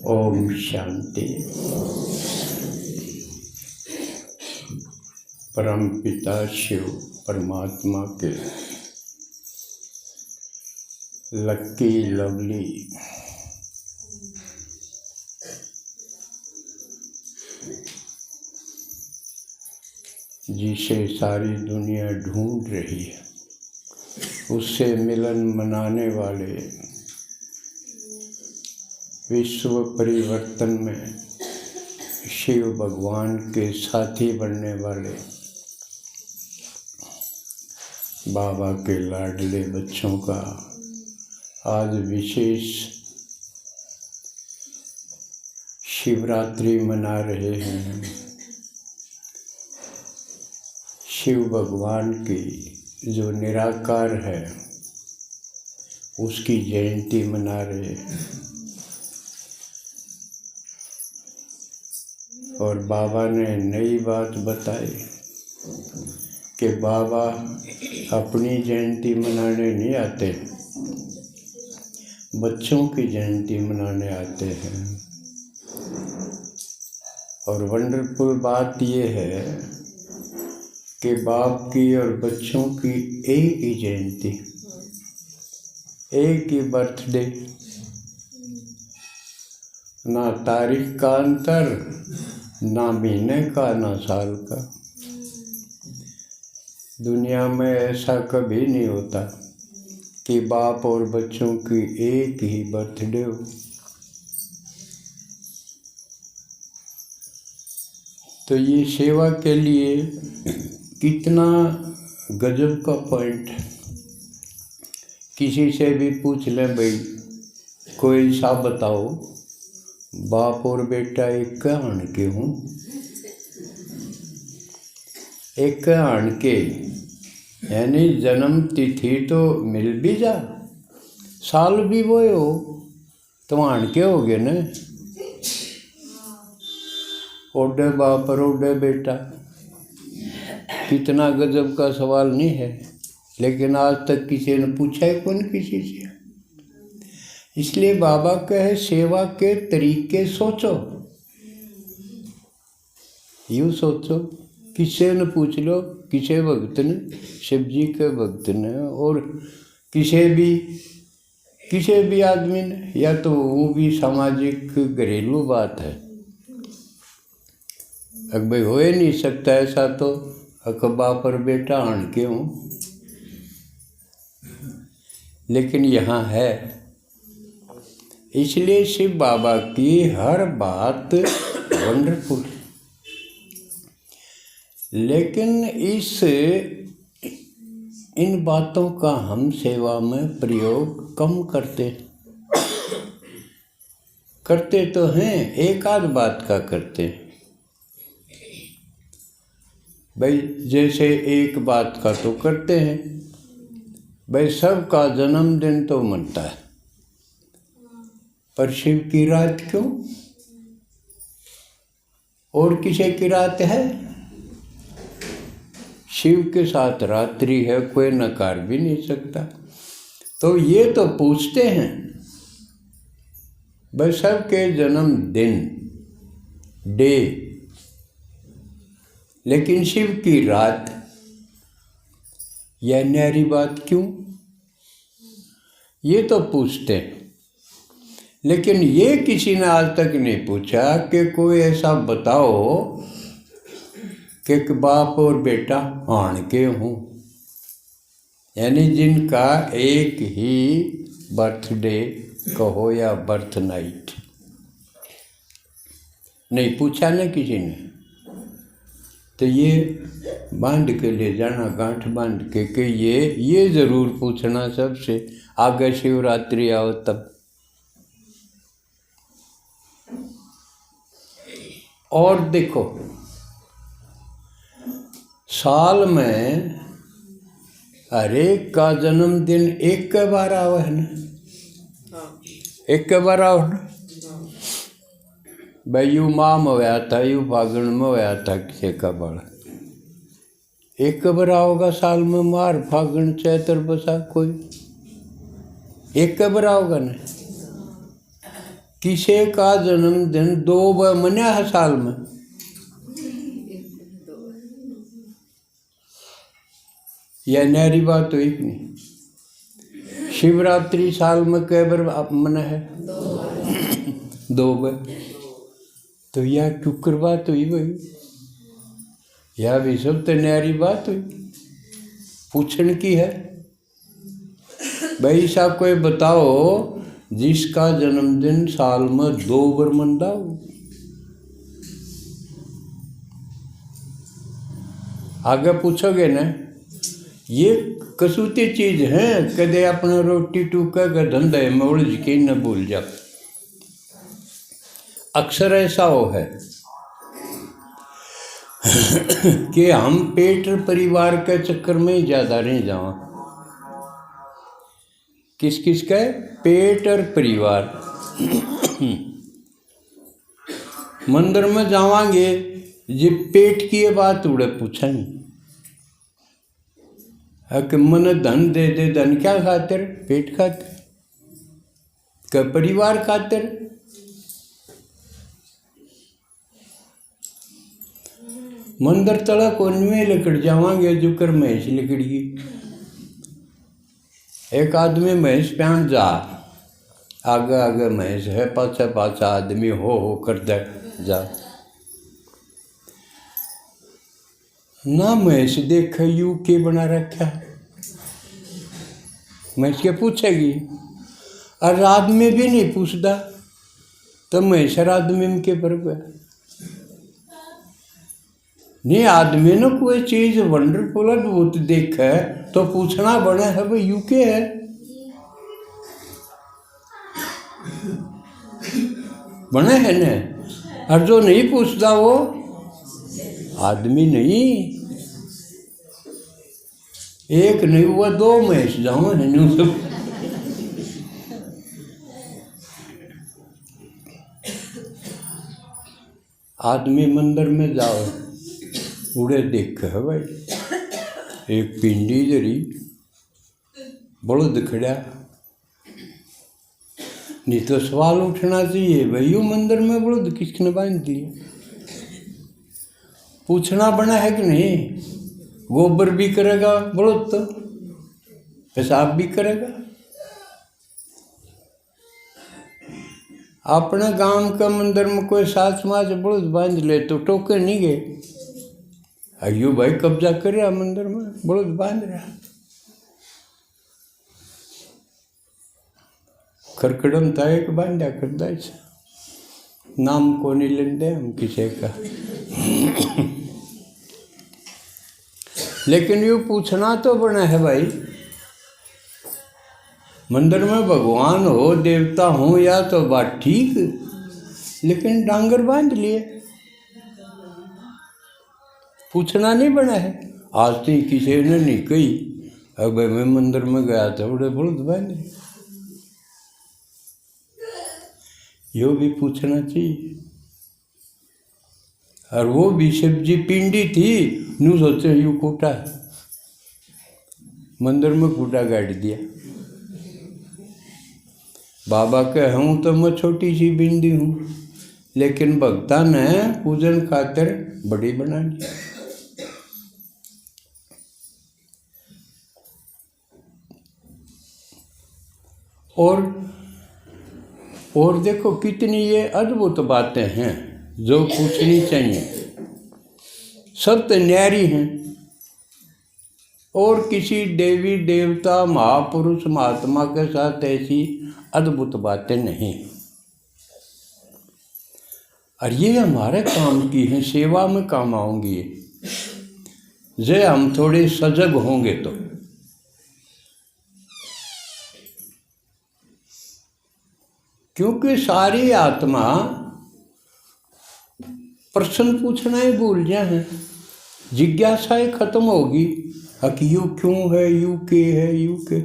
ओम शांति। परम पिता शिव परमात्मा के लक्की लवली जिसे सारी दुनिया ढूंढ रही है, उससे मिलन मनाने वाले, विश्व परिवर्तन में शिव भगवान के साथी बनने वाले बाबा के लाडले बच्चों का आज विशेष शिवरात्रि मना रहे हैं। शिव भगवान की जो निराकार है उसकी जयंती मना रहे हैं। और बाबा ने नई बात बताई कि बाबा अपनी जयंती मनाने नहीं आते, बच्चों की जयंती मनाने आते हैं। और वंडरफुल बात यह है कि बाप की और बच्चों की एक ही जयंती, एक ही बर्थडे, ना तारीख का अंतर, ना महीने का, ना साल का। दुनिया में ऐसा कभी नहीं होता कि बाप और बच्चों की एक ही बर्थडे हो। तो ये सेवा के लिए कितना गजब का पॉइंट है। किसी से भी पूछ लें, भाई कोई सा बताओ, बाप और बेटा एक आण के हूँ, एक आण के, यानी जन्म तिथि तो मिल भी जा, साल भी वो हो तो आण के हो गए न। ओडे बाप और ओडे बेटा, कितना गजब का सवाल नहीं है, लेकिन आज तक किसी ने पूछा है कौन किसी से। इसलिए बाबा कहे सेवा के तरीके सोचो, यूँ सोचो। किसी ने पूछ लो, किसी भक्त ने, शिव जी के भक्त ने, और किसी भी आदमी ने, या तो वो भी सामाजिक घरेलू बात है। अब भाई हो ही नहीं सकता ऐसा, तो अकबा पर बेटा आण के हूँ, लेकिन यहाँ है। इसलिए शिव बाबा की हर बात वंडरफुल, लेकिन इन बातों का हम सेवा में प्रयोग कम करते तो हैं, एक आध बात का करते हैं। भाई जैसे एक बात का तो करते हैं, भाई सबका जन्मदिन तो मनता है, पर शिव की रात क्यों? और किसी की रात है? शिव के साथ रात्रि है, कोई नकार भी नहीं सकता। तो ये तो पूछते हैं, भाई सबके जन्मदिन डे, लेकिन शिव की रात, यह न्यारी बात क्यों? ये तो पूछते हैं, लेकिन ये किसी ने आज तक नहीं पूछा कि कोई ऐसा बताओ कि बाप और बेटा आण के हूँ, यानी जिनका एक ही बर्थडे कहो या बर्थ नाइट। नहीं पूछा ना किसी ने, तो ये बांध के ले जाना, गांठ बांध के कि ये ज़रूर पूछना सबसे आगे शिवरात्रि आओ तब। और देखो, साल में हर एक का जन्मदिन एक के बार आवे है ना, एक के बार आओ ना। भाई यू माह में होया था, यू फागुन में होया था, किसी का बड़ा एक के बार आओगा साल में, मार फागुन चैत्र बसा कोई एक के बार आओगा ना। किसे का जन्मदिन 2 मना है साल में? यह नहरी बात तो एक नहीं। शिवरात्रि साल में कै बार मना है? 2 बार। तो यह चुकर बात हुई भाई, यह भी सब तो न्यारी बात हुई, पूछने की है। भाई साहब कोई बताओ जिसका जन्मदिन साल में 2 बार मनता हो, आगे पूछोगे ना, ये कसूती चीज है। कदे अपना रोटी टूका का धंधे में उलझ के न भूल जा। अक्सर ऐसा हो है कि हम पेट और परिवार के चक्कर में ही ज्यादा नहीं जावा। किस किस का? पेट और परिवार। मंदिर में जावांगे जी पेट की ये बात उड़े पूछेंगे कि मन धन दे दे, धन क्या खातिर? पेट खातिर, क्या परिवार खातिर? मंदिर तला कोन में लकड़ जावांगे जुकर भैंस लिकड़ी। एक आदमी भैंस प्यान जा, आगे आगे भैंस है, पाछा पाछा आदमी हो कर दे जा ना। भैंस देख यू के बना रखा, भैंस के पूछेगी, और आदमी भी नहीं पूछता तो भैंस आदमी में के फर्क है? नहीं, आदमी ने कोई चीज वंडरफुल अद्भुत देखा तो पूछना बने है भाई यू के है? बने है न। और जो नहीं पूछता वो आदमी नहीं। एक नहीं हुआ 2 भैंस जाओ है सब। आदमी मंदिर में जाओ, उड़े देख है भाई एक पिंडी जरी बड़ो खड़ा, नहीं तो सवाल उठना चाहिए भाई यू मंदिर में बड़ो किसने बांध दिए? पूछना बना है कि नहीं? गोबर भी करेगा बड़ो तो पेशाब भी करेगा। अपने गांव का मंदिर में कोई सास माज बड़ो बांध ले तो टोके नहीं गए, अयो भाई कब्जा कर रहा मंदिर में, बड़ो बांध रहा। खरकड़म था एक बांधा करता, नाम को नहीं लेंदे हम किसी का। लेकिन यू पूछना तो बना है भाई, मंदिर में भगवान हो देवता हो या तो बात ठीक, लेकिन डांगर बांध लिए, पूछना नहीं बना है। आज तक किसी ने नहीं कही अब मैं मंदिर में गया था बड़े बड़े बांधे, यो भी पूछना चाहिए। और वो भी सब्जी पिंडी थी, नू सोचे यू कूटा, मंदिर में कूटा गाड़ दिया। बाबा के हूँ तो मैं छोटी सी बिंदी हूँ, लेकिन भक्ता ने पूजन खातिर बड़ी बना दी। और देखो कितनी ये अद्भुत बातें हैं जो पूछनी चाहिए, सब तो न्यारी हैं। और किसी देवी देवता महापुरुष महात्मा के साथ ऐसी अद्भुत बातें नहीं। और ये हमारे काम की हैं, सेवा में काम आऊंगी जे हम थोड़े सजग होंगे तो। क्योंकि सारी आत्मा प्रश्न पूछना ही भूल जाए, जिज्ञासाएं खत्म होगी, कि यू क्यों है, यू के है, यू के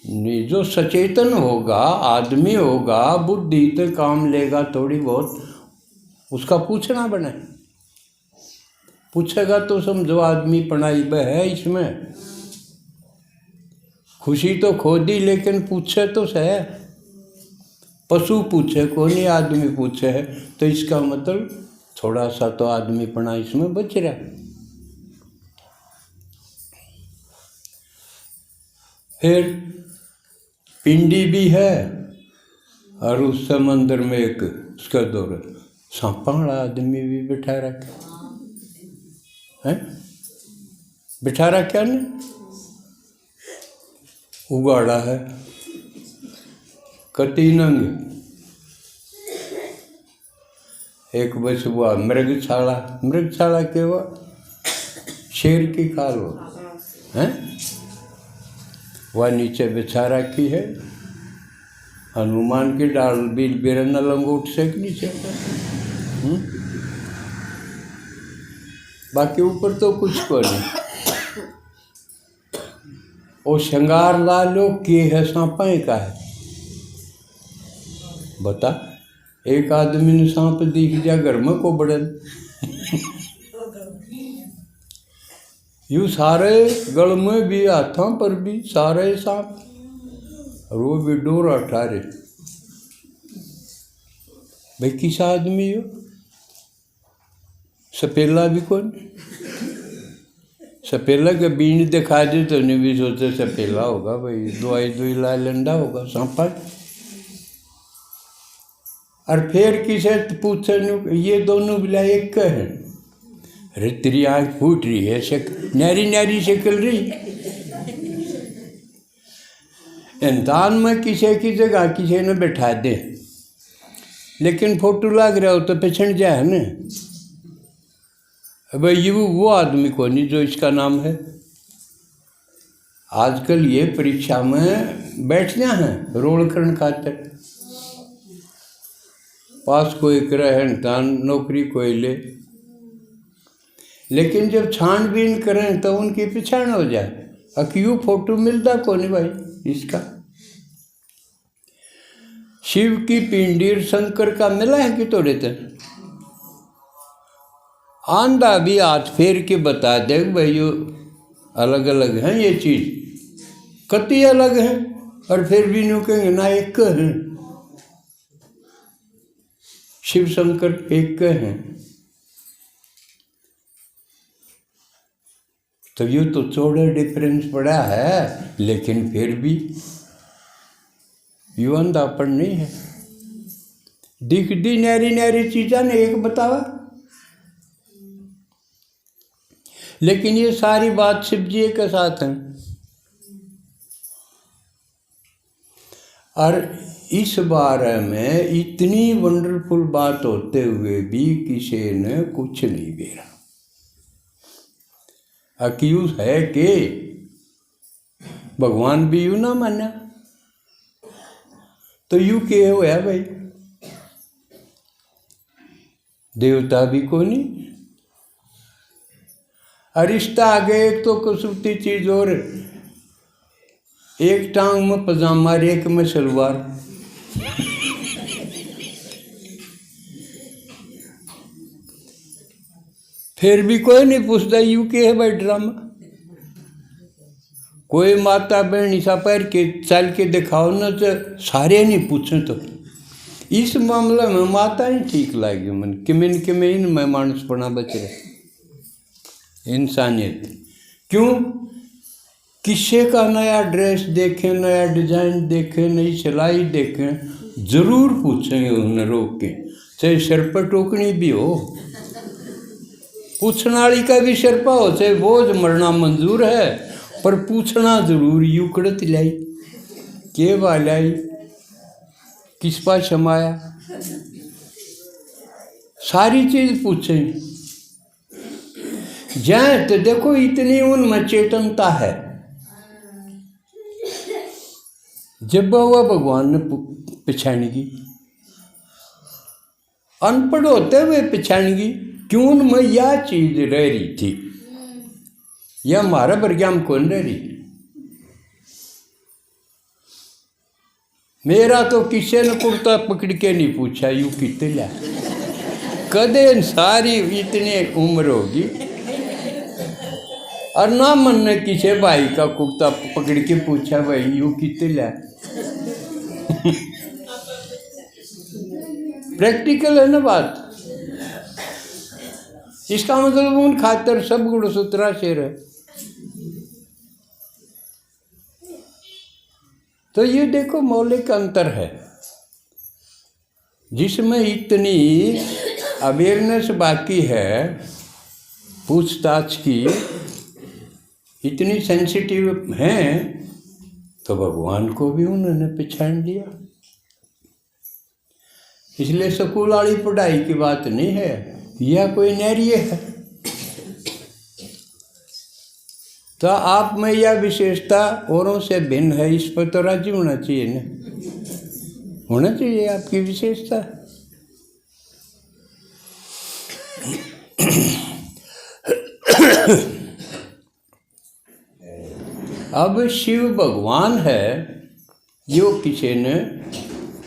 नहीं। जो सचेतन होगा आदमी होगा, बुद्धि तो काम लेगा थोड़ी बहुत, उसका पूछना बने। पूछेगा तो समझो आदमी पढ़ाई में है, इसमें खुशी तो खो दी, लेकिन पूछे तो सह। पशु पूछे को नहीं, आदमी पूछे है, तो इसका मतलब थोड़ा सा तो आदमीपना इसमें बच रहा। फिर पिंडी भी है, और उस समंदर में एक उसका दौर सांपा वाला आदमी भी बिठा रखा है, बिठा रखा ने उगाड़ा है कति नंग। एक बस हुआ मृगशाला, मृगशाला के हुआ शेर की खाल हो है, वह नीचे बिछा रखी है, हनुमान की डाल बिल बिरन लंगोट से नीचे। बाकी ऊपर तो कुछ को नहीं। वो श्रृंगार लालो के है सांपे का है, बता। एक आदमी ने सांप दिख जा घर में को बड़न यू सारे गल में भी हाथों पर भी सारे सांप, और वो भी डोरा ठारे। भाई किस आदमी हो, सपेला भी कौन, सपेला के बीन दिखा दे तो नहीं भी सोचे सपेला होगा, भाई दवाई ला लंडा होगा सांपा। और फिर किसे पूछे ये दोनों बिला एक है, अरे तेरी आँख फूट रही है, नारी नारी शक्ल रही। इंसान में किसी की जगह किसी ने बैठा दे, लेकिन फोटो लग रहा हो तो पहचान जाए ना, भाई ये वो आदमी को नहीं जो इसका नाम है। आजकल ये परीक्षा में बैठना है रोल करने खातिर, पास कोई करे इंसान नौकरी कोई ले, लेकिन जब छानबीन करें तो उनकी पहचान हो जाए। क्यों फोटो मिलता कौन भाई इसका। शिव की पिंडी शंकर का मिला है कि थोड़े तक आंधा भी हाथ फेर के बता दे भाई यो अलग अलग हैं, ये चीज कति अलग है, और फिर भी यूँ कहेंगे ना एक है, शिव शंकर एक हैं। तो ये तो थोड़ा डिफरेंस पड़ा है, लेकिन फिर भी यू अंधापन नहीं है। दिख दी नारी नारी चीज़ा ने एक बतावा, लेकिन ये सारी बात शिव जी के साथ है। और इस बारे में इतनी वंडरफुल बात होते हुए भी किसी ने कुछ नहीं बेरा। अक्यूज है कि भगवान भी यू ना माना, तो यू के होया भाई, देवता भी को नहीं। अरिश्ता आगे एक तो कसूती चीज और, एक टांग में पजामा एक में सलवार। फिर भी कोई नहीं पूछता यू के है भाई ड्रामा। कोई माता बहन ईसा पैर के चल के दिखाओ ना तो सारे नहीं पूछे। तो इस मामले में माता ही ठीक लगी मन कि में इन में मानसपना बच रहे इंसानियत। क्यों किसी का नया ड्रेस देखें, नया डिजाइन देखें, नई सिलाई देखें, जरूर पूछेंगे उन्हें रोक के, चाहे सिर पर टोकनी भी हो। पूछने वाली का भी सिरपा हो, चाहे बोझ मरना मंजूर है, पर पूछना जरूर। युकड़त लाई के वालाई किस पास समाया, सारी चीज पूछें जाए तो देखो इतनी उनमें चेतनता है। जब हुआ भगवान ने पहचानेगी, अनपढ़ होते हुए पहचानेगी क्यों उनमें यह चीज रह रही थी, यह हमारा बरग्याम कौन रह रही। मेरा तो किसी ने कुर्ता पकड़ के नहीं पूछा यू कितने कदे सारी इतनी उम्र होगी, और ना मन ने किसी भाई का कुर्ता पकड़ के पूछा भाई यू कितने प्रैक्टिकल है ना बात। इसका मतलब उन खातर सब गुणसूत्रा शेर है। तो ये देखो मौलिक अंतर है, जिसमें इतनी अवेयरनेस बाकी है, पूछताछ की इतनी सेंसिटिव हैं, तो भगवान को भी उन्होंने पहचान लिया। इसलिए स्कूल वाली पढ़ाई की बात नहीं है, यह कोई नैर्य है। तो आप में यह विशेषता औरों से भिन्न है, इस पर तो राजी होना चाहिए ना, होना चाहिए आपकी विशेषता। अब शिव भगवान है, यो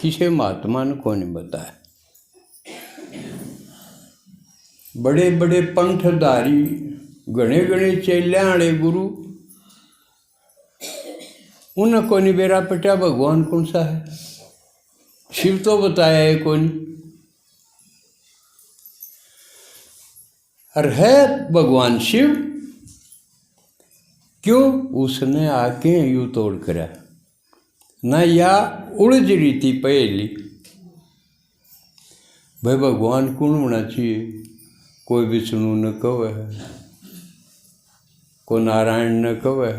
किसी महात्मा ने को नहीं बताया। बड़े बड़े पंथधारी, घने घने चेलियां वाले गुरु, उन्हें को नहीं बेरा पटा भगवान कौन सा है। शिव तो बताया है कौन, और है भगवान शिव। क्यों? उसने आके यूं तोड़ करा ना, या उलझ रही थी पहली, भाई भगवान कौन होना चाहिए। कोई विष्णु न कवे, कोई नारायण न कवे,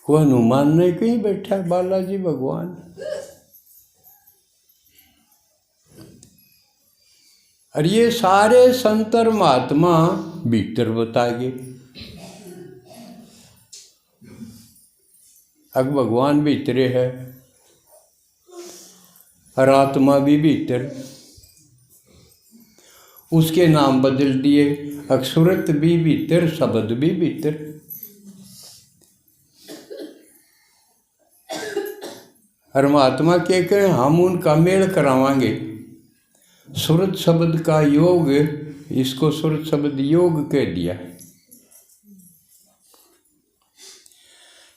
कोई हनुमान नहीं कहीं बैठा, बालाजी भगवान। और ये सारे संतर महात्मा भीतर बता गए। अब भगवान भीतरे है और आत्मा भी भीतर, उसके नाम बदल दिए, अक्षुरत भी भीतर, शब्द भी भीतर। और महात्मा के कहे हम उनका मेल करावांगे। सुरत शब्द का योग, इसको सुरत शब्द योग कह दिया।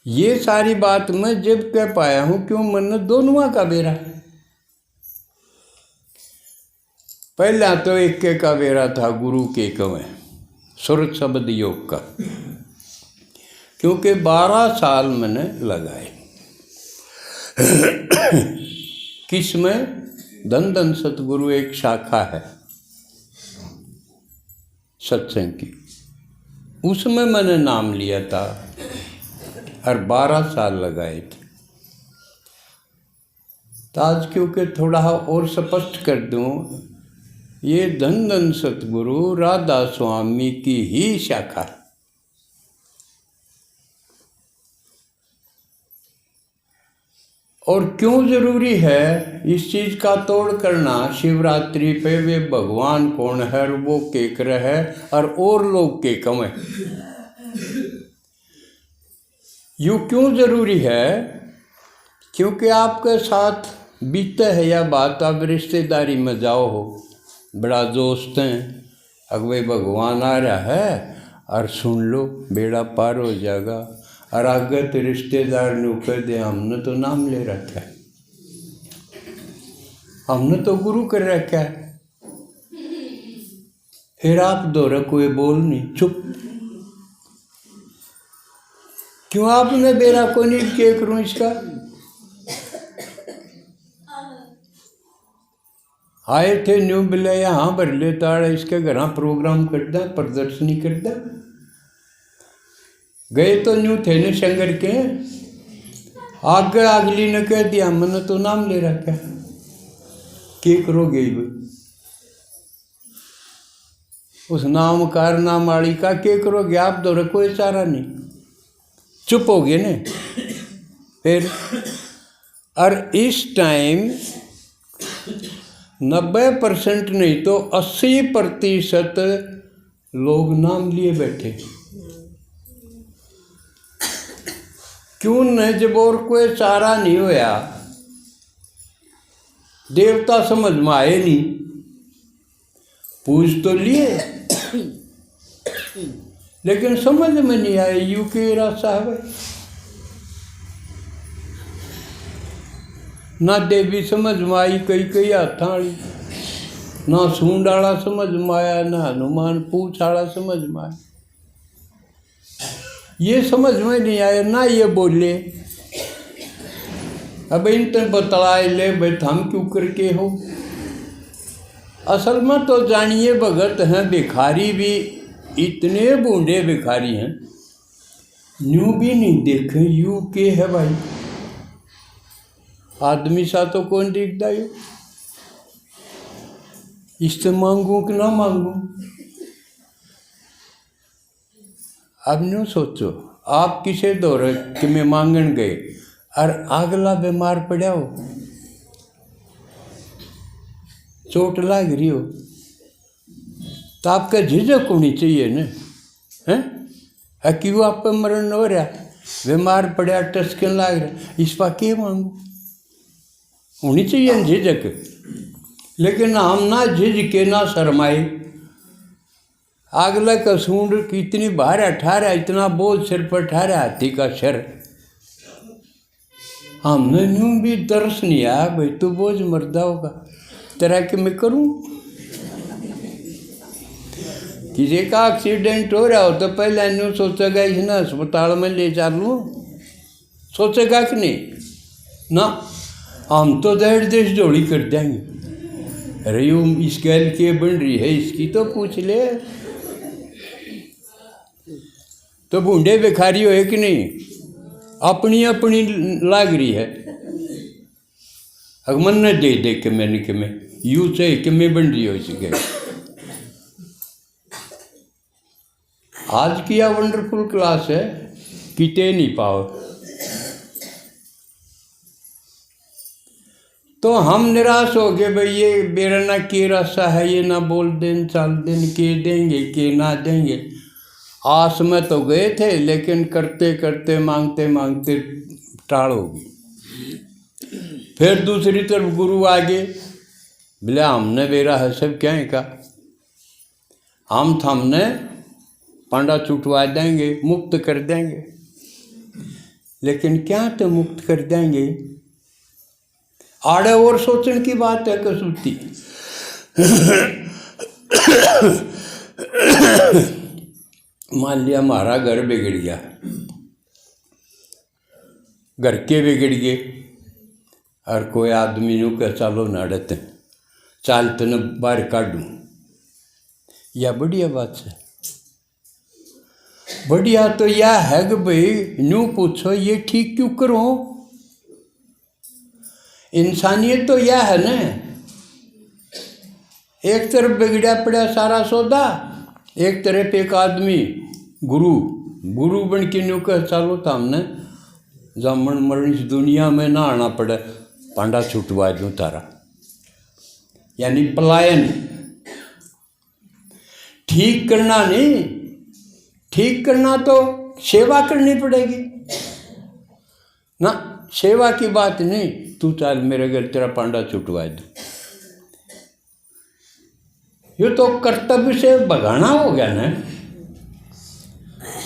ये सारी बात मैं जब कह पाया हूं, क्यों मन दोनों का बेरा है। पहला तो एक के का बेरा था, गुरु के कवें सुरत शब्द योग का, क्योंकि 12 साल मैंने लगाए। किसमें? धन धन सतगुरु एक शाखा है सत्संग की, उसमें मैंने नाम लिया था और 12 साल लगाए थे। तो आज क्योंकि थोड़ा और स्पष्ट कर दूं, ये धन धन सतगुरु राधा स्वामी की ही शाखा है। और क्यों जरूरी है इस चीज का तोड़ करना? शिवरात्रि पे वे भगवान कौन है और वो केकर है और लोग के कम है। यू क्यों जरूरी है? क्योंकि आपके साथ बीते है या बात, अब रिश्तेदारी में जाओ हो, बड़ा दोस्त हैं, अगवे भगवान आ रहा है और सुन लो, बेड़ा पार हो जाएगा। और आगे तो रिश्तेदार ने कह दे हमने तो नाम ले रखा है, हमने तो गुरु कर रखा है, फिर आप दोहरा कोई बोल नहीं, चुप। क्यों आपने बेरा को नहीं क्या करूं इसका? आए थे न्यू बिल्ला यहाँ भर लेता, इसके घर प्रोग्राम करता, प्रदर्शनी करता। गए तो न्यू थे न शंकर के, आगे अगली ने कह दिया मैंने तो नाम ले रखा, क्या करोगे? उस नाम कारनाम वाली का क्या करोगे? आप दो कोई चारा नहीं, चुप हो गए ने। फिर और इस टाइम 90% नहीं तो 80% लोग नाम लिए बैठे। क्यों न? जब और कोई चारा नहीं होया, देवता समझ में आए नहीं, पूछ तो लिए लेकिन समझ में नहीं आए। यू के रास्ता है ना देवी समझ में आई कई कई हाथां वाली, ना सूंड वाला समझ में आया, ना हनुमान पूछ वाला समझ में आया। ये समझ में नहीं आया, ना ये बोले। अब इन तो बतलाए ले भाई हम क्यों करके हो। असल में तो जानिए भगत हैं भिखारी भी, इतने बूढ़े भिखारी हैं, यूं भी नहीं देखे यू के है भाई। आदमी सा तो कौन दिखता है, इससे मांगू कि ना मांगू। अब न्यू सोचो, आप किसे दौरे कि मैं मांगन गए और अगला बीमार पड़ा हो, चोट लग रही हो, तो आपका झिझक होनी चाहिए ना, है क्यों आप पर मरण हो रहा, बीमार पड़ा टसकन लग रहा, इस पर क्या मांगू, होनी चाहिए झिझक। लेकिन हम ना झिझके ना शर्माए। अगला का सूंड कितनी भार ठहरा, इतना बोझ सिर पर ठहरा, हाथी का सिर। हमने यूं भी तरस नहीं आया भाई तू बोझ मरदा होगा, तेरा कि मैं करूं। किसी का एक्सीडेंट हो रहा हो तो पहले यूं सोचेगा इसने अस्पताल में ले चलूं, सोचेगा कि नहीं ना। हम तो देर देश जोड़ी कर देंगे, अरे यूं इस गैल के बन रही है, इसकी तो पूछ ले। तो बूढ़े भिखारी हो कि नहीं, अपनी अपनी लाग रही है। अगमन न दे दे के मैंने कि मैं यूं से कि मैं बन रही हो इसके। आज की यह वंडरफुल क्लास है, किते नहीं पाओ। तो हम निराश हो गए भाई, ये मेरा ना के रास्ता है, ये ना बोल दें चाल दिन के देंगे के ना देंगे। आस में तो गए थे, लेकिन करते करते मांगते मांगते टाल हो गई। फिर दूसरी तरफ गुरु आगे बोले हमने बेरा है सब क्या है का, हम थमने पांडा छुटवा देंगे, मुक्त कर देंगे। लेकिन क्या तो मुक्त कर देंगे, आड़े और सोचने की बात है कसूती। मान लिया हमारा घर बिगड़ गया, घर के बिगड़ गए, और कोई आदमी नू कह चलो नाड़ते चाल तन बाहर काटूँ, या बढ़िया बात है। बढ़िया तो यह है कि भाई न्यू पूछो ये ठीक क्यों करो। इंसानियत तो यह है ना, एक तरफ बिगड़ा पड़ा सारा सौदा, एक तरफ एक आदमी गुरु बन के न्यू कह चलो तो हमने जामन मरण इस दुनिया में ना आना पड़े, पांडा छुटवा दूँ तारा, यानी पलायन। ठीक करना नहीं, ठीक करना तो सेवा करनी पड़ेगी ना, सेवा की बात नहीं, तू चाल मेरे घर तेरा पांडा छुटवा दे। ये तो कर्तव्य से भगाना हो गया ना।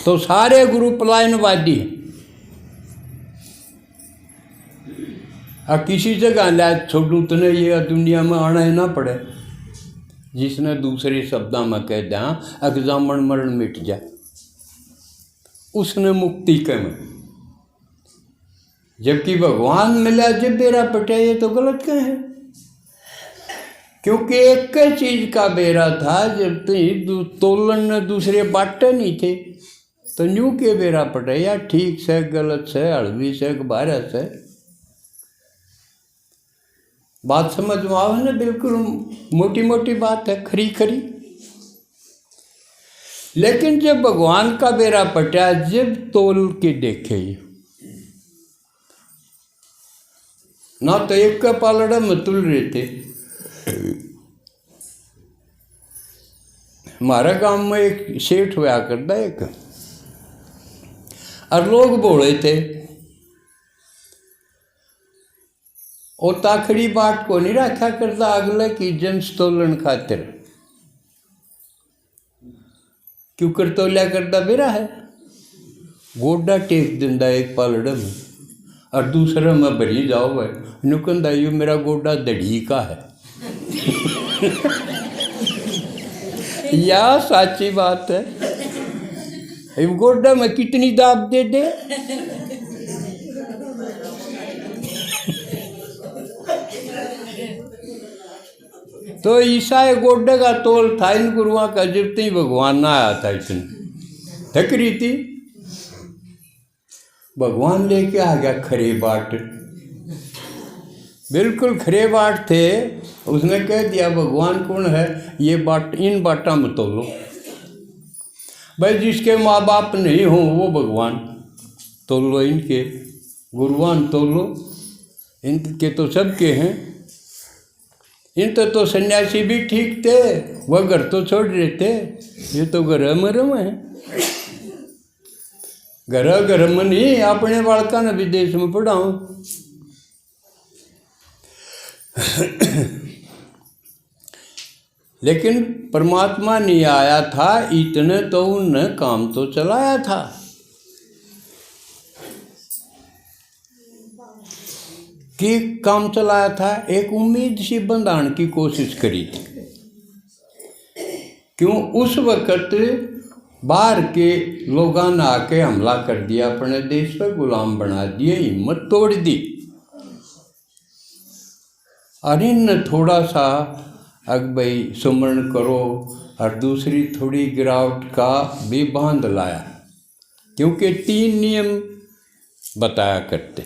तो सारे गुरु पलायनवादी हैं। किसी जगह ला छोड़ू तने ये दुनिया में आना ही ना पड़े, जिसने दूसरे शब्दों में कह दिया अगजामण मरण मिट जा, उसने मुक्ति के में। जबकि भगवान मिला जब बेरा पटे, ये तो गलत कहे है। क्योंकि एक चीज का बेरा था, जब तोलन ने दूसरे बाटे नहीं थे, तो न्यू के बेरा पटे, या ठीक से गलत से हड़वी से बारह से। बात समझ में आओ ना, बिल्कुल मोटी मोटी बात है, खरी खरी। लेकिन जब भगवान का बेरा पटा, जब तोल के देखे ना, तो एक का पालड़ा में तुल रहे थे। हमारे गांव में एक सेठ हुआ करता एक, और लोग बोले थे, और ताखड़ी बाट को नहीं रखा करता अगले की जंस तोलन खातिर, क्यों कर तोलिया करता बेरा है, गोडा टेक दिंदा एक पालड़ा में, और दूसरा में भरी जाओ भाई नुकंदा यू मेरा गोडा दड़ी का है। या साची बात है, गोडा में कितनी दाब दे दे। तो ईसाई गोड्डे का तोल था इन गुरुआ का जब ही भगवान ना आया था इतनी थक रही थी। भगवान लेके आ गया खरे बाट, बिल्कुल खरे बाट थे। उसने कह दिया भगवान कौन है, ये बाट इन बाटा में तोलो भाई, जिसके माँ बाप नहीं हो वो भगवान तोलो, इनके गुरुवान तोलो, इनके तो सबके हैं। इन तो सन्यासी भी ठीक थे, वह घर तो छोड़ रहे थे, ये तो घर मरम है। घर में नहीं, अपने बालका ने विदेश में पढ़ाऊं। लेकिन परमात्मा नहीं आया था, इतने तो उनने काम तो चलाया था। कि काम चलाया था, एक उम्मीद सी बंधाने की कोशिश करी थी। क्यों उस वक्त बाहर के लोगों ने आके हमला कर दिया, अपने देश पर गुलाम बना दिए, हिम्मत तोड़ दी। और इन थोड़ा सा अग भाई सुमरण करो और दूसरी थोड़ी गिरावट का भी बांध लाया, क्योंकि 3 नियम बताया करते,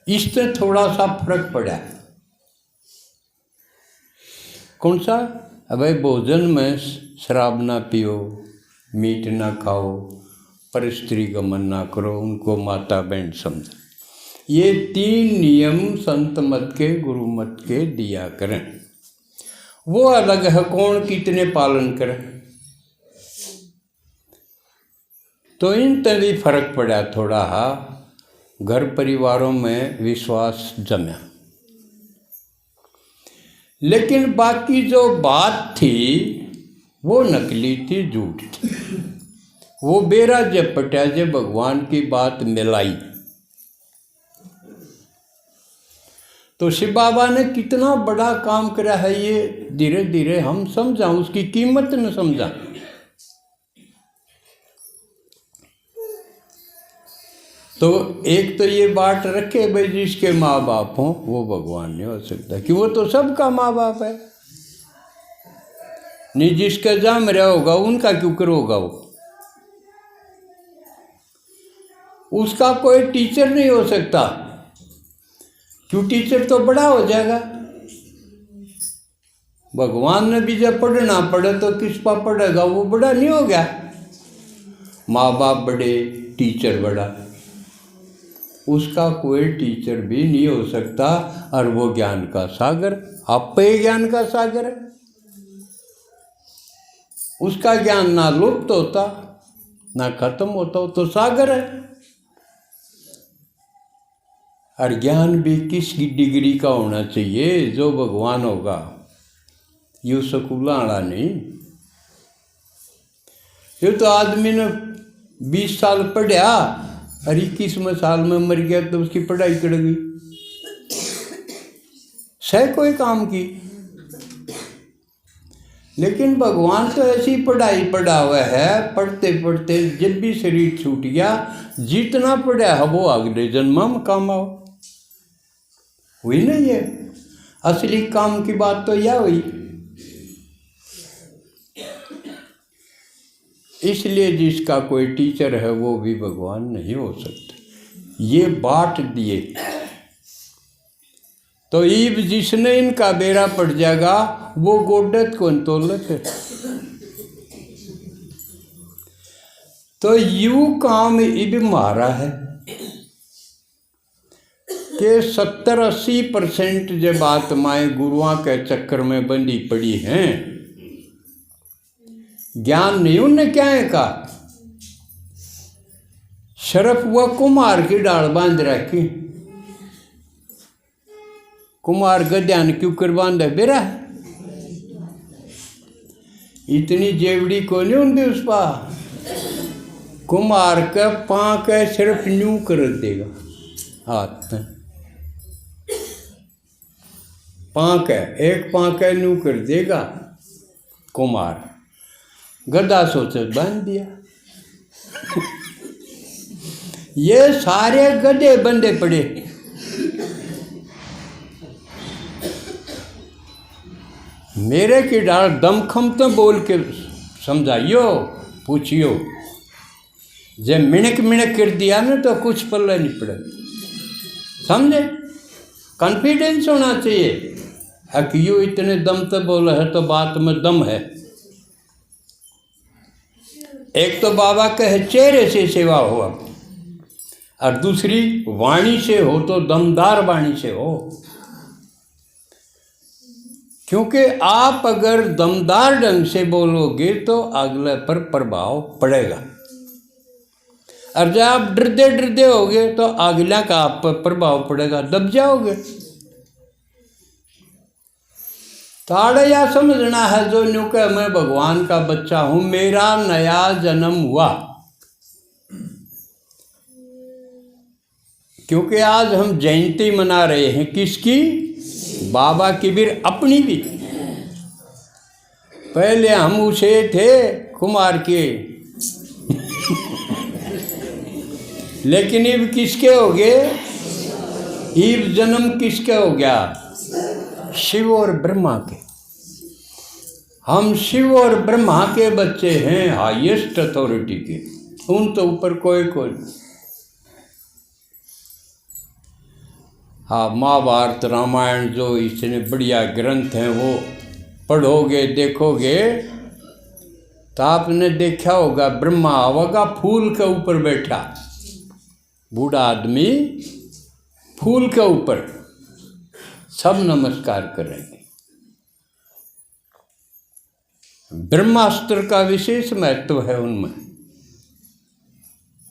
इससे थोड़ा सा फर्क पड़ा। कौन सा? अबे भोजन में शराब ना पियो, मीट ना खाओ, पर स्त्री गमन ना करो, उनको माता बहन समझो। ये 3 नियम संत मत के गुरु मत के दिया करें। वो अलग है कौन कितने पालन करे। तो इन तभी फर्क पड़ा थोड़ा, घर परिवारों में विश्वास जमा। लेकिन बाकी जो बात थी वो नकली थी, झूठ थी। वो बेरा जब पटा जब भगवान की बात मिलाई, तो शिव बाबा ने कितना बड़ा काम करा है, ये धीरे धीरे हम समझा, उसकी कीमत न समझा। तो एक तो ये बात रखे भाई, जिसके माँ बाप हों वो भगवान नहीं हो सकता, कि वो तो सबका माँ बाप है। नहीं जिसका जाम रहा होगा उनका क्यों करोगा वो? उसका कोई टीचर नहीं हो सकता, क्यों? टीचर तो बड़ा हो जाएगा। भगवान ने भी जब पढ़ना पड़े तो किस पर पढ़ेगा? वो बड़ा नहीं हो गया। माँ बाप बड़े, टीचर बड़ा, उसका कोई टीचर भी नहीं हो सकता। और वो ज्ञान का सागर, आप पे ज्ञान का सागर है। उसका ज्ञान ना लुप्त होता ना खत्म होता, तो सागर है। और ज्ञान भी किस डिग्री का होना चाहिए? जो भगवान होगा, यूँ स्कूल आना नहीं। ये तो आदमी ने 20 साल पढ़ा और 21वें साल में मर गया, तो उसकी पढ़ाई कट गई। सह कोई काम की। लेकिन भगवान तो ऐसी पढ़ाई पढ़ा हुआ है, पढ़ते पढ़ते जब भी शरीर छूट गया, जितना पढ़ा है वो अगले जन्म में काम आओ। हुई नहीं है असली काम की बात तो यह हुई। इसलिए जिसका कोई टीचर है वो भी भगवान नहीं हो सकता। ये बांट दिए तो ईब जिसने इनका बेड़ा पड़ जाएगा, वो गोडत कौन तोलत है। तो यू काम इब मारा है कि 70-80% जब आत्माएं गुरुओं के चक्कर में बंधी पड़ी हैं, ज्ञान नहीं उनने क्या है का, शरफ हुआ कुमार की डाल बांध रखी। कुमार गद्यान क्यों कर बांध बेरा, इतनी जेवड़ी को नहीं उनकी उस पा। कुमार का पाँव का सिर्फ न्यू कर देगा, हाथ में पाँक है, एक पाँक है नू कर देगा कुमार, गदा सोचे बांध दिया। ये सारे गधे बंधे पड़े। मेरे की डाल दमखम तो बोल के समझाइयो, पूछियो। जब मिनक मिनक कर दिया ना तो कुछ पल्ला नहीं पड़े, समझे। कॉन्फिडेंस होना चाहिए। कि यूँ इतने दम तो बोला है तो बात में दम है। एक तो बाबा कहे चेहरे से सेवा हो, और दूसरी वाणी से हो तो दमदार वाणी से हो। क्योंकि आप अगर दमदार ढंग से बोलोगे तो अगले पर प्रभाव पड़ेगा, और जब आप डरते डरते होगे तो अगला का आप पर प्रभाव पड़ेगा, दब जाओगे। ताड़ा या समझना है जो न्यू कह मैं भगवान का बच्चा हूं, मेरा नया जन्म हुआ। क्योंकि आज हम जयंती मना रहे हैं, किसकी? बाबा की भी, अपनी भी। पहले हम उसे थे कुमार के लेकिन अब किसके हो गए? अब जन्म किसके हो गया? शिव और ब्रह्मा के। हम शिव और ब्रह्मा के बच्चे हैं, हाईएस्ट अथॉरिटी के। उन तो ऊपर कोई नहीं। हाँ, महाभारत रामायण जो इतने बढ़िया ग्रंथ हैं वो पढ़ोगे देखोगे तो आपने देखा होगा, ब्रह्मा होगा फूल के ऊपर बैठा, बूढ़ा आदमी फूल के ऊपर, सब नमस्कार करेंगे। ब्रह्मास्त्र का विशेष महत्व है उनमें।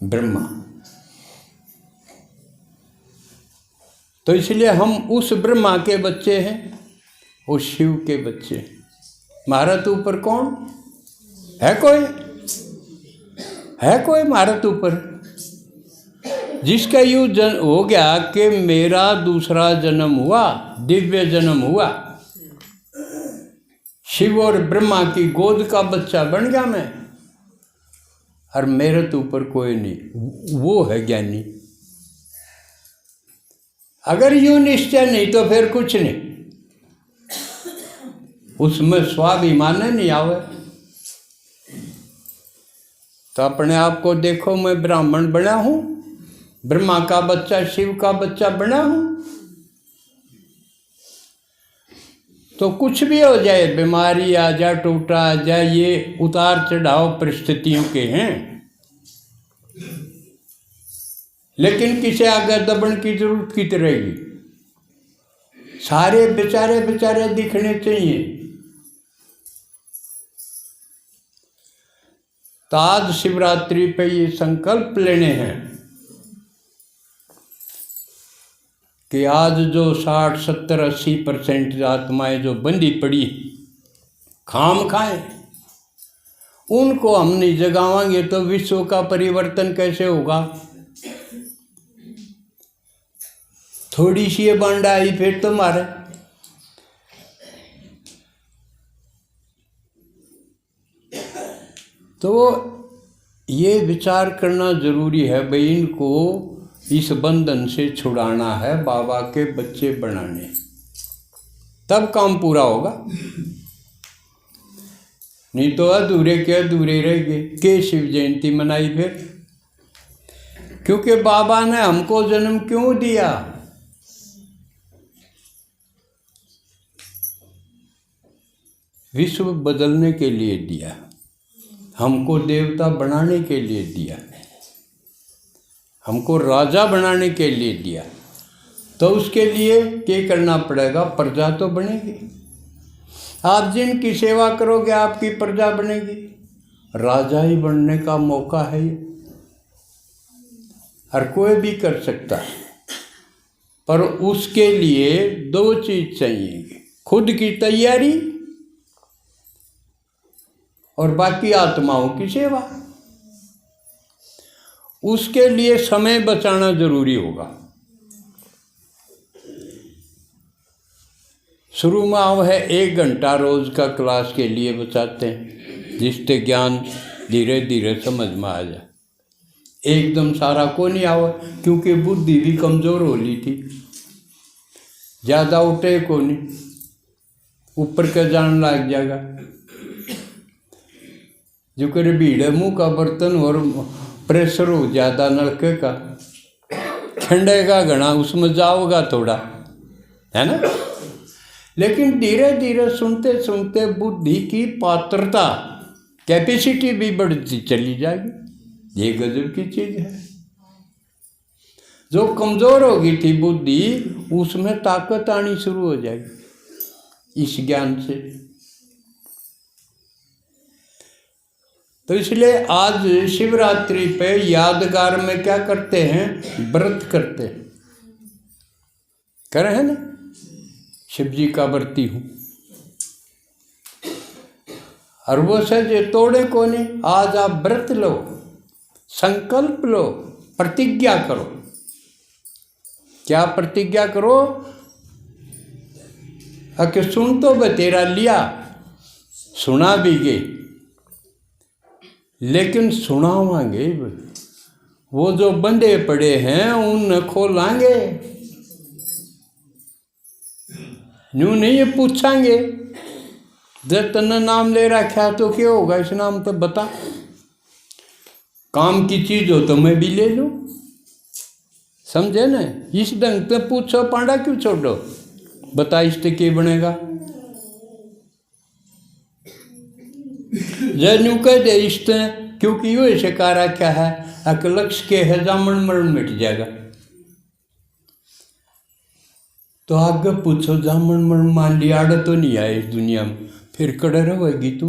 ब्रह्मा तो इसलिए हम उस ब्रह्मा के बच्चे हैं, उस शिव के बच्चे हैं। महारत ऊपर कौन है? कोई है? कोई महारत ऊपर जिसका यूँ हो गया कि मेरा दूसरा जन्म हुआ, दिव्य जन्म हुआ, शिव और ब्रह्मा की गोद का बच्चा बन गया मैं, और मेरे तो ऊपर कोई नहीं। वो है ज्ञानी। अगर यूँ निश्चय नहीं तो फिर कुछ नहीं, उसमें स्वाभिमान नहीं आवे। तो अपने आप को देखो, मैं ब्राह्मण बना हूँ, ब्रह्मा का बच्चा, शिव का बच्चा बना हूँ, तो कुछ भी हो जाए, बीमारी आ जाए, टूटा आ जाए, ये उतार चढ़ाव परिस्थितियों के हैं। लेकिन किसे आगे दबन की जरूरत की रहेगी? सारे बेचारे बेचारे दिखने चाहिए। तो आज शिवरात्रि पे ये संकल्प लेने हैं कि आज जो 60, 70, 80% आत्माएं जो बंदी पड़ी खाम खाएं, उनको हम नहीं जगावांगे तो विश्व का परिवर्तन कैसे होगा? थोड़ी सी बांडा आई फिर तो मारे। तो ये विचार करना जरूरी है भाई, इनको इस बंधन से छुड़ाना है, बाबा के बच्चे बनाने, तब काम पूरा होगा। नहीं तो अधूरे के अधूरे रह गए। के शिव जयंती मनाई फिर? क्योंकि बाबा ने हमको जन्म क्यों दिया? विश्व बदलने के लिए दिया, हमको देवता बनाने के लिए दिया, हमको राजा बनाने के लिए दिया। तो उसके लिए क्या करना पड़ेगा? प्रजा तो बनेगी। आप जिनकी सेवा करोगे आपकी प्रजा बनेगी। राजा ही बनने का मौका है ये, हर कोई भी कर सकता है, पर उसके लिए 2 चीज चाहिए, खुद की तैयारी और बाकी आत्माओं की सेवा। उसके लिए समय बचाना जरूरी होगा। शुरू में वह 1 घंटा रोज का क्लास के लिए बचाते हैं, जिससे ज्ञान धीरे धीरे समझ में आ जाए। एकदम सारा को नहीं आवा, क्योंकि बुद्धि भी कमज़ोर हो ली थी, ज़्यादा उठे को नहीं, ऊपर का जान लग जाएगा। जो करे भीड़ मुँह का बर्तन और प्रेशर हो ज़्यादा नलके का, ठंडेगा घना, उसमें जाओगा थोड़ा, है ना। लेकिन धीरे धीरे सुनते सुनते बुद्धि की पात्रता, कैपेसिटी भी बढ़ती चली जाएगी। ये गजब की चीज़ है। जो कमज़ोर होगी थी बुद्धि, उसमें ताकत आनी शुरू हो जाएगी इस ज्ञान से। तो इसलिए आज शिवरात्रि पे यादगार में क्या करते हैं, व्रत करते हैं, कर रहे हैं ना, शिव जी का व्रती हूँ। और वो सजे तोड़े को नहीं। आज आप व्रत लो, संकल्प लो, प्रतिज्ञा करो। क्या प्रतिज्ञा करो? कि सुन तो बतेरा लिया, सुना भी गए, लेकिन सुनावांगे वो जो बंधे पड़े हैं उन खोलांगे। यूं नहीं ये पूछांगे, जब तन्ने नाम ले रखा तो क्या होगा, इस नाम तो बता, काम की चीज हो तो मैं भी ले लूं, समझे ना। इस ढंग से पूछो, पांडा क्यों छोड़ो, बता इससे क्या बनेगा। जनु कह दे इष्ट, क्योंकि यो ऐसे कारा क्या है, लक्ष्य के है जामन मरण मिट जाएगा। तो आगे पूछो, जामन मरण मान लिया आड़ तो नहीं आए इस दुनिया में, फिर कड़े रहेगी तू।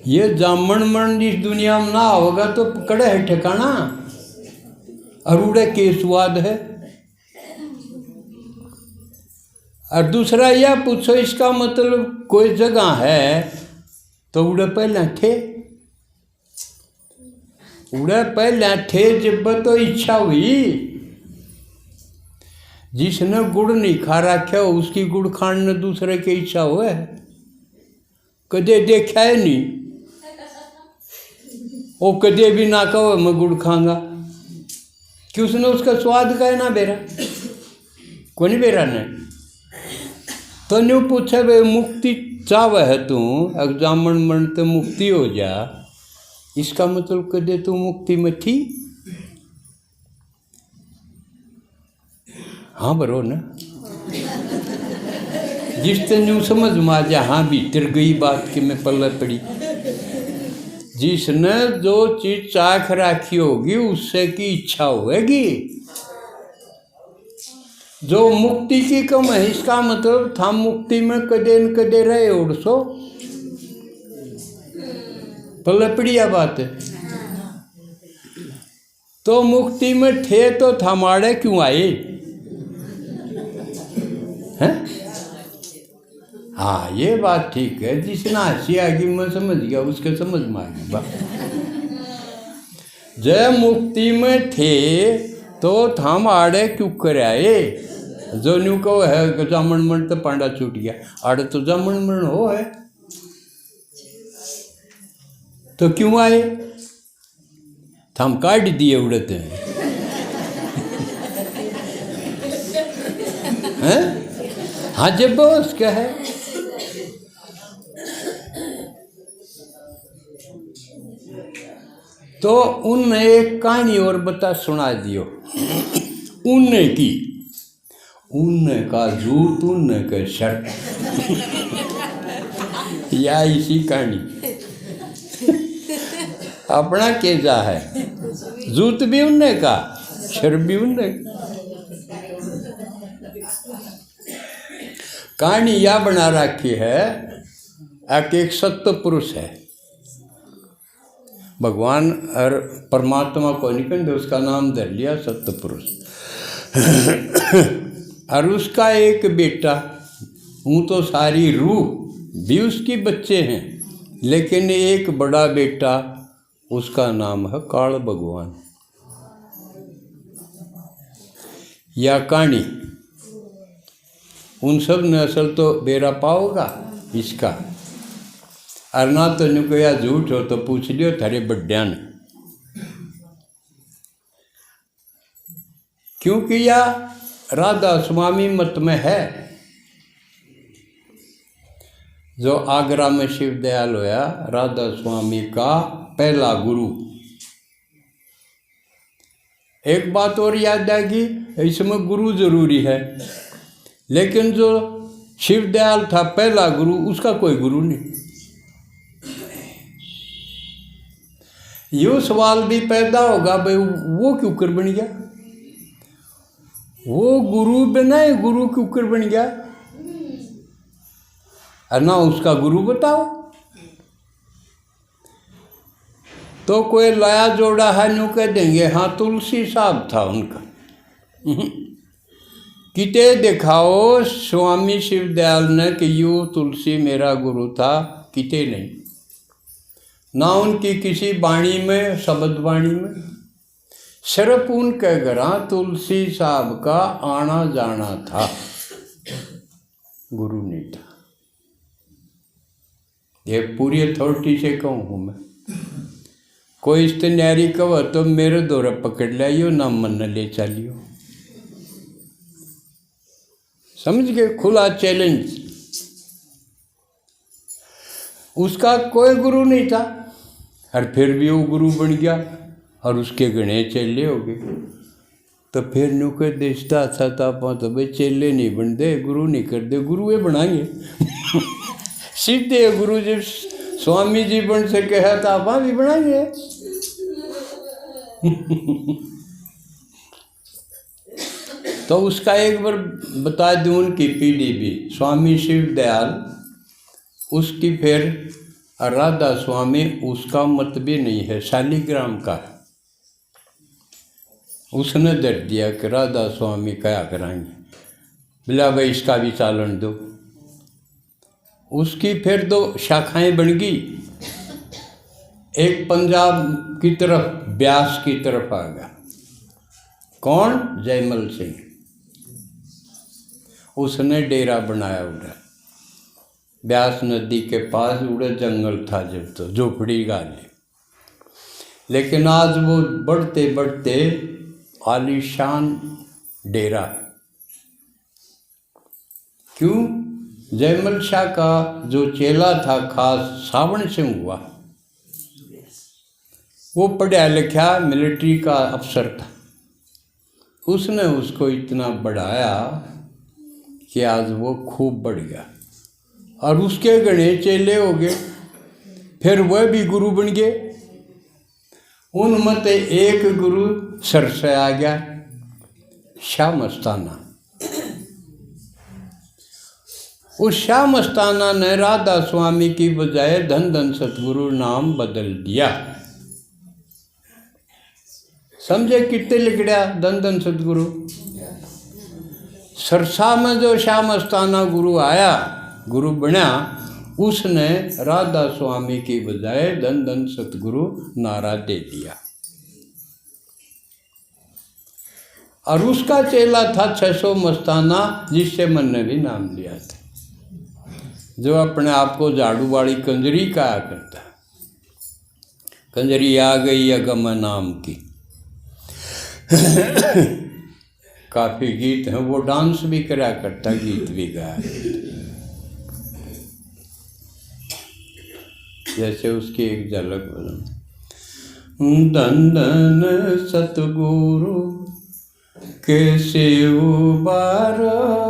ये जामन मरण इस दुनिया में ना होगा तो कड़े है ठिकाना, अरूड़े के स्वाद है। और दूसरा यह पूछो, इसका मतलब कोई जगह है तो उड़े पहले थे, उड़े पहले थे जब तो इच्छा हुई। जिसने गुड़ नहीं खा रखा उसकी गुड़ खाने दूसरे की इच्छा हुआ है, कदे देखा है नहीं, वो कदे भी ना कहो मैं गुड़ खाऊंगा, कि उसने उसका स्वाद का है ना बेरा, को नहीं बेरा ने। तो न्यू पूछे भाई मुक्ति चाव है तू, एग्जामन मन तो मुक्ति हो जा, इसका मतलब कदे तू मुक्ति में थी। हाँ बरो ना, जिस न्यू समझ में आ जा, हाँ भीतर गई बात कि मैं पल्ले पड़ी। जिसने जो चीज चाख राखी होगी उससे की इच्छा होगी। जो मुक्ति की कम है, इसका मतलब था मुक्ति में कदे न कदे रहे उड़सो, पल्ले पड़िया बात है। तो मुक्ति में थे तो थमाड़े क्यों आए हैं? हाँ ये बात ठीक है, जिसने हंसी आगी मैं समझ गया, उसके समझ में आ गई बात। जब मुक्ति में थे तो थम आड़े क्यों कर आए। जो न्यू कहो है जामन मन तो पांडा छूट गया, आड़े तो जामन मन हो है, तो क्यों आए, थम काट दिए उड़ते हैं। हाँ जब बस क्या है। तो उनने एक कहानी और बता सुना दियो। उनने की, उनने का जूत, उनने का शर्ट, या इसी कहानी अपना केजा है, जूत भी उनने का, शर्ट भी उनने। कहानी यह बना रखी है, एक सत्य पुरुष है, भगवान और परमात्मा को निकल दे, उसका नाम धर लिया सत्य पुरुष। और उसका एक बेटा, हूँ तो सारी रूह भी उसकी बच्चे हैं, लेकिन एक बड़ा बेटा, उसका नाम है काल भगवान। यह कहानी उन सब ने असल तो बेरा पाओगा इसका। और ना तो नुको या झूठ हो तो पूछ लियो थारे बड्डिया ने, क्योंकि यह राधा स्वामी मत में है। जो आगरा में शिव दयाल होया राधा स्वामी का पहला गुरु। एक बात और याद आएगी, इसमें गुरु जरूरी है, लेकिन जो शिव दयाल था पहला गुरु, उसका कोई गुरु नहीं। यो सवाल भी पैदा होगा, भाई वो क्यों कर बन गया, वो गुरु बनाए, गुरु क्यों कर बन गया, और ना उसका गुरु बताओ। तो कोई लाया जोड़ा है न्यू कह देंगे हाँ तुलसी साहब था उनका। किते दिखाओ स्वामी शिव दयाल ने कि यू तुलसी मेरा गुरु था, किते नहीं। ना उनकी किसी वाणी में, शब्द वाणी में, सिर्फ उनके घर तुलसी साहब का आना जाना था, गुरु नहीं था। ये पूरी अथॉरिटी से कहूँ हूँ मैं। कोई इस न्यारी कहो तो मेरे दौरे पकड़ लियो, ना मन न ले चलियो। समझ गए, खुला चैलेंज। उसका कोई गुरु नहीं था और फिर भी वो गुरु बन गया और उसके गणे चेले हो गए। तो फिर नु के देशता था तो भाई चेले नहीं बनते, गुरु नहीं करते, गुरु ये बनाएंगे। सीधे गुरु जी स्वामी जी बन सके है तो आप भी बनाएंगे। तो उसका एक बार बता दूं, उनकी पीढ़ी भी स्वामी शिव दयाल, उसकी फिर राधा स्वामी, उसका मत भी नहीं है, शालीग्राम का। उसने दर दिया कि राधा स्वामी क्या कराएंगे, बोला भाई इसका भी चालन दो। उसकी फिर दो शाखाएं बन गई, एक पंजाब की तरफ ब्यास की तरफ आ गया। कौन? जयमल सिंह। उसने डेरा बनाया उधर ब्यास नदी के पास, उधर जंगल था जब, तो झोपड़ी गाली। लेकिन आज वो बढ़ते बढ़ते आलीशान डेरा। क्यों? जयमल शाह का जो चेला था खास सावण सिंह हुआ, वो पढ़ा लिखा मिलिट्री का अफसर था। उसने उसको इतना बढ़ाया कि आज वो खूब बढ़ गया और उसके गणे चेले हो गए। फिर वह भी गुरु बन गए। उनमें से एक गुरु सर से आ गया, शाह मस्ताना। उस शाह मस्ताना ने राधा स्वामी की बजाय धन धन सतगुरु नाम बदल दिया। समझे कितने लिखड़ा धन धन सतगुरु। सरसा में जो शाह मस्ताना गुरु आया, गुरु बना, उसने राधा स्वामी की बजाय धन धन सतगुरु नारा दे दिया। और उसका चेला था 600 मस्ताना, जिससे मन ने भी नाम लिया था, जो अपने आप को झाड़ू वाली कंजरी कहा करता। कंजरी आ गई अगम नाम की। काफी गीत हैं, वो डांस भी करा करता, गीत भी गाया। जैसे उसकी एक झलक धन धन सतगुरु कैसे उबारोगे,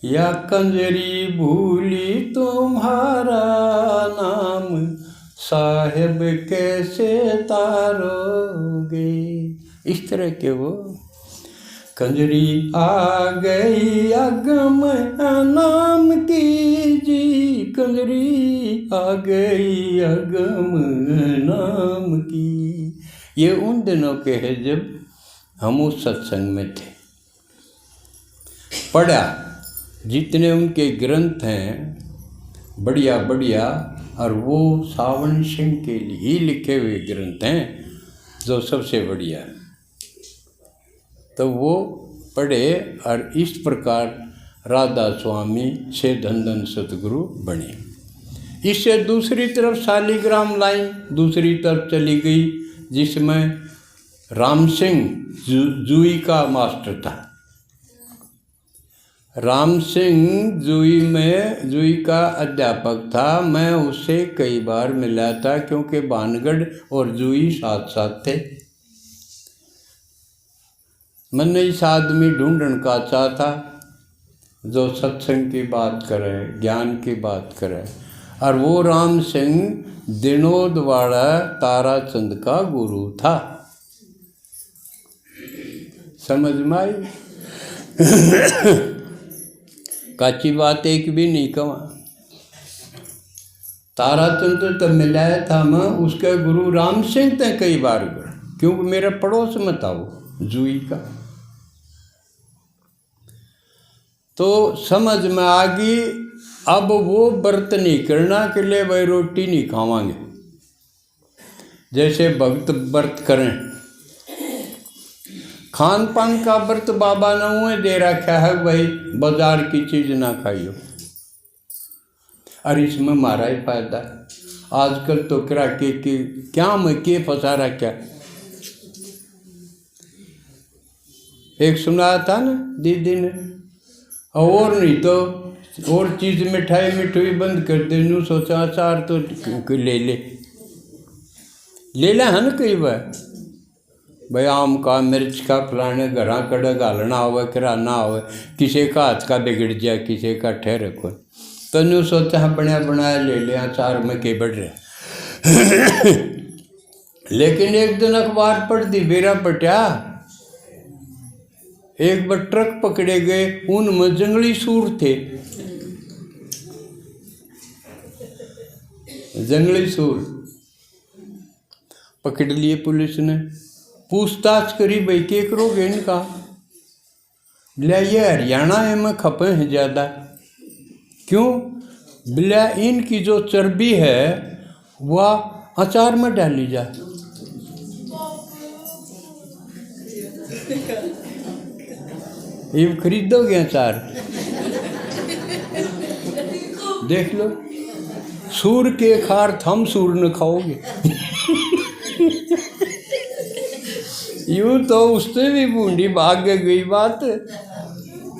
या कंजरी भूली तुम्हारा नाम, साहेब कैसे तारोगे। इस तरह के वो कंजरी आ गई अगम नाम की जी, कंजरी आ गई अगम नाम की। ये उन दिनों के है जब हम उस सत्संग में थे। पढ़ा, जितने उनके ग्रंथ हैं बढ़िया बढ़िया, और वो सावण सिंह के लिए लिखे हुए ग्रंथ हैं जो सबसे बढ़िया है। तो वो पढ़े और इस प्रकार राधा स्वामी से धन धन सतगुरु बने। इससे दूसरी तरफ शालिग्राम लाइन दूसरी तरफ चली गई, जिसमें राम सिंह जुई का मास्टर था। राम सिंह जुई का अध्यापक था। मैं उससे कई बार मिला था, क्योंकि भानगढ़ और जुई साथ साथ थे। मैंने इस आदमी ढूंढने का चाहता जो सत्संग की बात करे, ज्ञान की बात करे, और वो राम सिंह दिनोद वाला ताराचंद का गुरु था। समझ में आई? काची बात एक भी नहीं कहा। ताराचंद तो मिलाया था मैं, उसके गुरु राम सिंह थे कई बार, क्योंकि मेरे पड़ोस में था वो जुई का। तो समझ में आ गई। अब वो व्रत नहीं करना के लिए वही रोटी नहीं खावांगे, जैसे भक्त व्रत करें। खान पान का व्रत बाबा ने हुए दे रखा है, भाई बाजार की चीज ना खाइयो। और इसमें हमारा ही फायदा। आजकल तो करा के क्या में के फंसा रखा। एक सुनाया था ना दीदी ने, और नहीं तो और चीज़ मिठाई बंद कर दे। नू सोचा अचार तो ले ला है ना कई बार, भाई आम का मिर्च का फलाने घरा कड़ा गालना हो कराना हो, किसी का हाथ का बिगड़ जाए, किसी का ठहर को, तो नू सोचा बनाया बनाया ले लिया अचार में के बढ़ रहे। लेकिन एक दिन अखबार पढ़ दी बेरा पटिया, एक बार ट्रक पकड़े गए, उनमें जंगली सूर थे। जंगली सूर पकड़ लिए पुलिस ने। पूछताछ करी, भाई के करोगे इनका? बोला ये हरियाणा में खपे हैं ज़्यादा। क्यों? बोला इनकी जो चर्बी है वह अचार में डाली जा। ये खरीदोगे अचार? देख लो, सूर के खार थम सूर न खाओगे। यूं तो उससे भी बूंदी भाग गई बात।